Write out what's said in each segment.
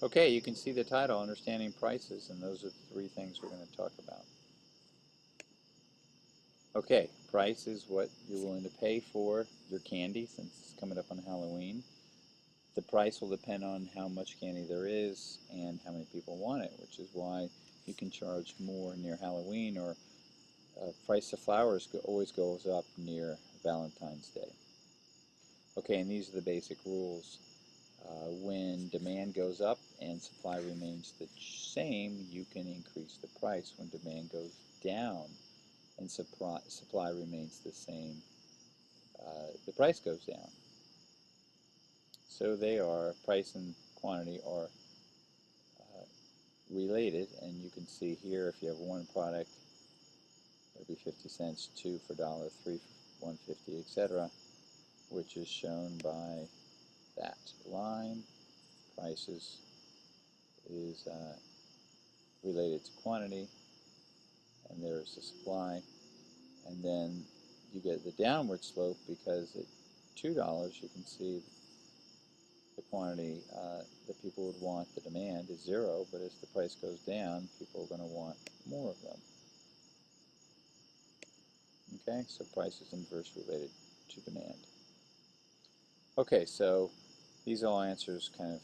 Okay, you can see the title, Understanding Prices, and those are the three things we're going to talk about. Okay, price is what you're willing to pay for your candy, since it's coming up on Halloween. The price will depend on how much candy there is and how many people want it, which is why you can charge more near Halloween, or price of flowers always goes up near Valentine's Day. Okay, and these are the basic rules. When demand goes up and supply remains the same, you can increase the price. When demand goes down and supply remains the same, the price goes down. So they are, price and quantity are related, and you can see here if you have one product, it'll be 50 cents, two for $1, three for 1.50, etc., which is shown by that line. Prices is related to quantity, and there's the supply, and then you get the downward slope because at $2 you can see the quantity that people would want, the demand is zero, but as the price goes down, people are going to want more of them. Okay, so price is inversely related to demand. Okay, so these all answers kind of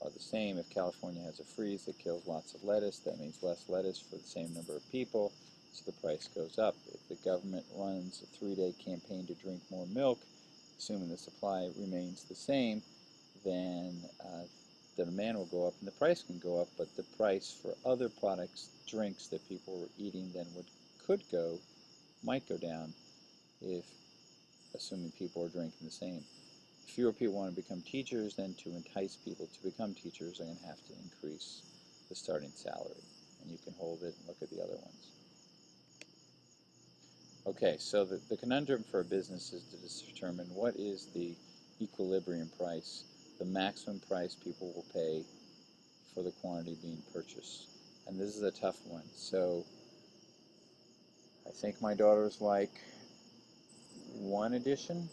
are the same. If California has a freeze that kills lots of lettuce, that means less lettuce for the same number of people, so the price goes up. If the government runs a 3-day campaign to drink more milk, assuming the supply remains the same, then the demand will go up and the price can go up, but the price for other products, drinks that people were eating then might go down if, assuming people are drinking the same. If fewer people want to become teachers, then to entice people to become teachers, they're going to have to increase the starting salary. And you can hold it and look at the other ones. Okay, so the conundrum for a business is to determine what is the equilibrium price, the maximum price people will pay for the quantity being purchased. And this is a tough one. So I think my daughters like one edition,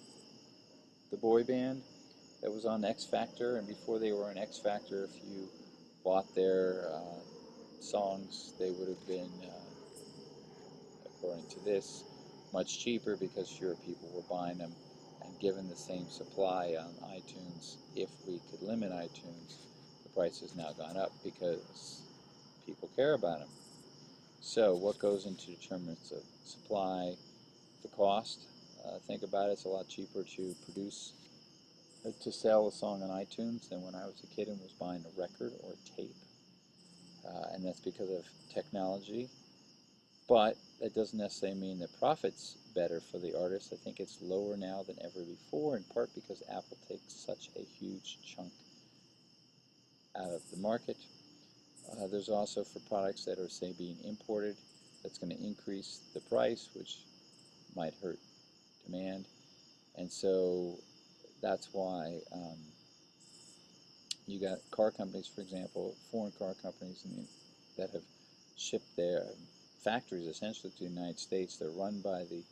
the boy band, that was on X Factor, and before they were on X Factor, if you bought their songs, they would have been, according to this, much cheaper because fewer people were buying them. And given the same supply on iTunes, if we could limit iTunes, the price has now gone up because people care about them. So what goes into determinants of supply? The cost. Think about it, it's a lot cheaper to sell a song on iTunes than when I was a kid and was buying a record or a tape. And that's because of technology. But that doesn't necessarily mean the profit's better for the artist. I think it's lower now than ever before, in part because Apple takes such a huge chunk out of the market. There's also for products that are, say, being imported, that's going to increase the price, which might hurt demand. And so that's why you got car companies, for example, foreign car companies that have shipped their factories essentially to the United States. They're run by the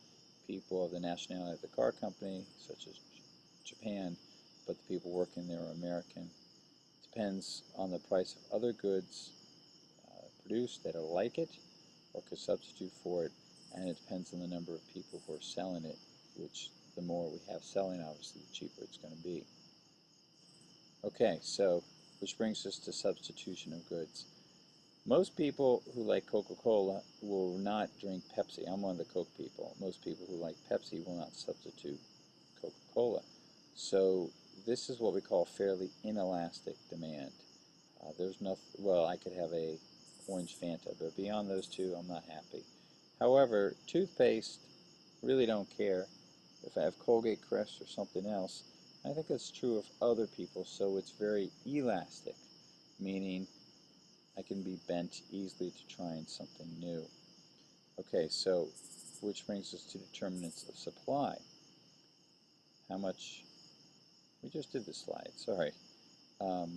people of the nationality of the car company, such as Japan, but the people working there are American. Depends on the price of other goods produced that are like it or could substitute for it, and it depends on the number of people who are selling it, which the more we have selling, obviously, the cheaper it's going to be. Okay, so which brings us to substitution of goods. Most people who like Coca-Cola will not drink Pepsi. I'm one of the Coke people. Most people who like Pepsi will not substitute Coca-Cola. So this is what we call fairly inelastic demand. There's nothing, well, I could have a orange Fanta, but beyond those two, I'm not happy. However, toothpaste, really don't care if I have Colgate Crest or something else. I think that's true of other people, so it's very elastic, meaning I can be bent easily to trying something new. Okay, so which brings us to determinants of supply. How much, we just did this slide, sorry.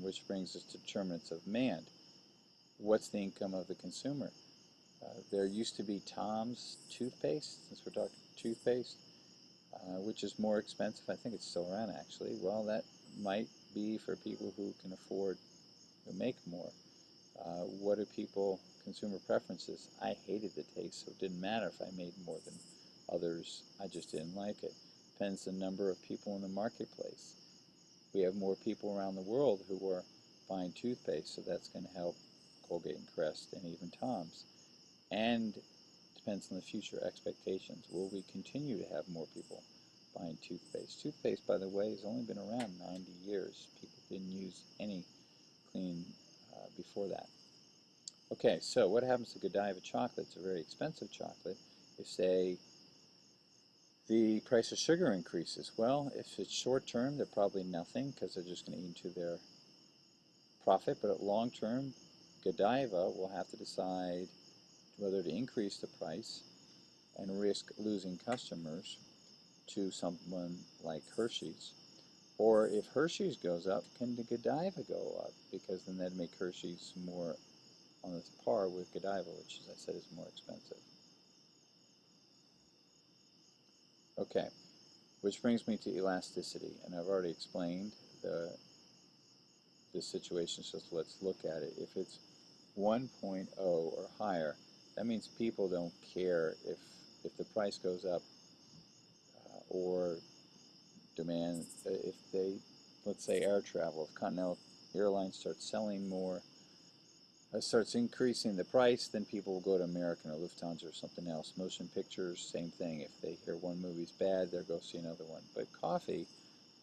Which brings us to determinants of demand. What's the income of the consumer? There used to be Tom's toothpaste, since we're talking toothpaste, which is more expensive. I think it's still around, actually. Well, that might be for people who can afford who make more. What are people, consumer preferences? I hated the taste, so it didn't matter if I made more than others. I just didn't like it. Depends on the number of people in the marketplace. We have more people around the world who are buying toothpaste, so that's going to help Colgate and Crest and even Tom's. And depends on the future expectations. Will we continue to have more people buying toothpaste? Toothpaste, by the way, has only been around 90 years. People didn't use any clean before that. Okay, so what happens to Godiva chocolate? It's a very expensive chocolate. If, say, the price of sugar increases, well, if it's short term, they're probably nothing because they're just going to eat into their profit. But at long term, Godiva will have to decide whether to increase the price and risk losing customers to someone like Hershey's. Or if Hershey's goes up, can the Godiva go up? Because then that'd make Hershey's more on the par with Godiva, which, as I said, is more expensive. Okay, which brings me to elasticity, and I've already explained the situation, so let's look at it. If it's 1.0 or higher, that means people don't care if the price goes up or demand. If they, let's say air travel, if Continental Airlines starts selling more, starts increasing the price, then people will go to American or Lufthansa or something else. Motion pictures, same thing. If they hear one movie's bad, they'll go see another one. But coffee,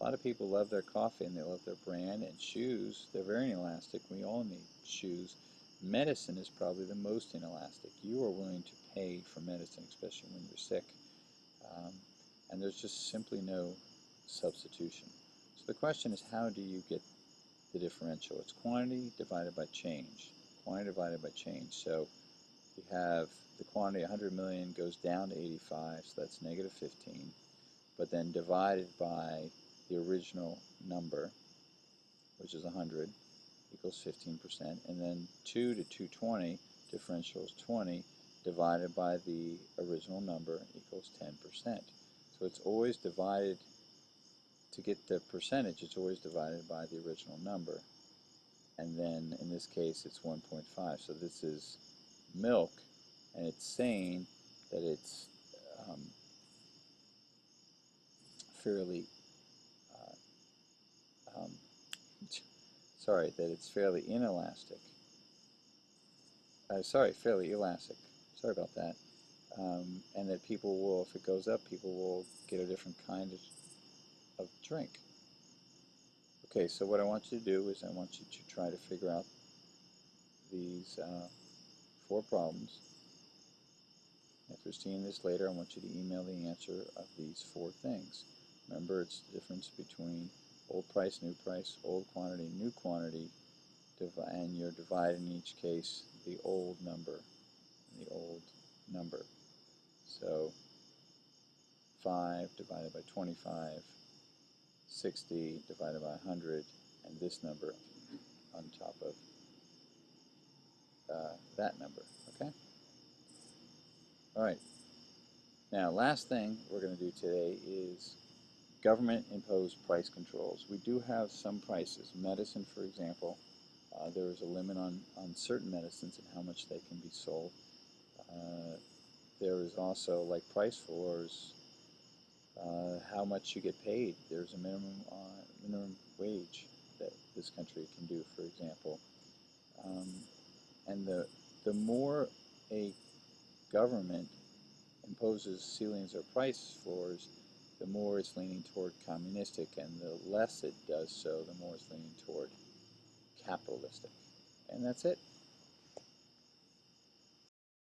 a lot of people love their coffee and they love their brand. And shoes, they're very inelastic. We all need shoes. Medicine is probably the most inelastic. You are willing to pay for medicine, especially when you're sick. And there's just simply no substitution. So the question is, how do you get the differential? It's quantity divided by change. Quantity divided by change. So you have the quantity 100 million goes down to 85, so that's negative 15. But then divided by the original number, which is 100, equals 15%. And then 2 to 220, differential is 20, divided by the original number equals 10%. So it's always divided, to get the percentage, it's always divided by the original number. And then in this case it's 1.5. So this is milk, and it's saying that it's fairly that it's fairly inelastic. Fairly elastic. Sorry about that. And that people will, if it goes up, people will get a different kind of drink. Okay, so what I want you to do is I want you to try to figure out these 4 problems. If you're seeing this later, I want you to email the answer of these 4 things. Remember, it's the difference between old price, new price, old quantity, new quantity, and you're dividing in each case the old number and the old number. So 5 divided by 25, 60 divided by 100, and this number on top of that number, okay? All right. Now, last thing we're going to do today is government-imposed price controls. We do have some prices. Medicine, for example, there is a limit on certain medicines and how much they can be sold. There is also, like price floors, how much you get paid. There's a minimum wage that this country can do, for example. And the more a government imposes ceilings or price floors, the more it's leaning toward communistic, and the less it does so, the more it's leaning toward capitalistic. And that's it.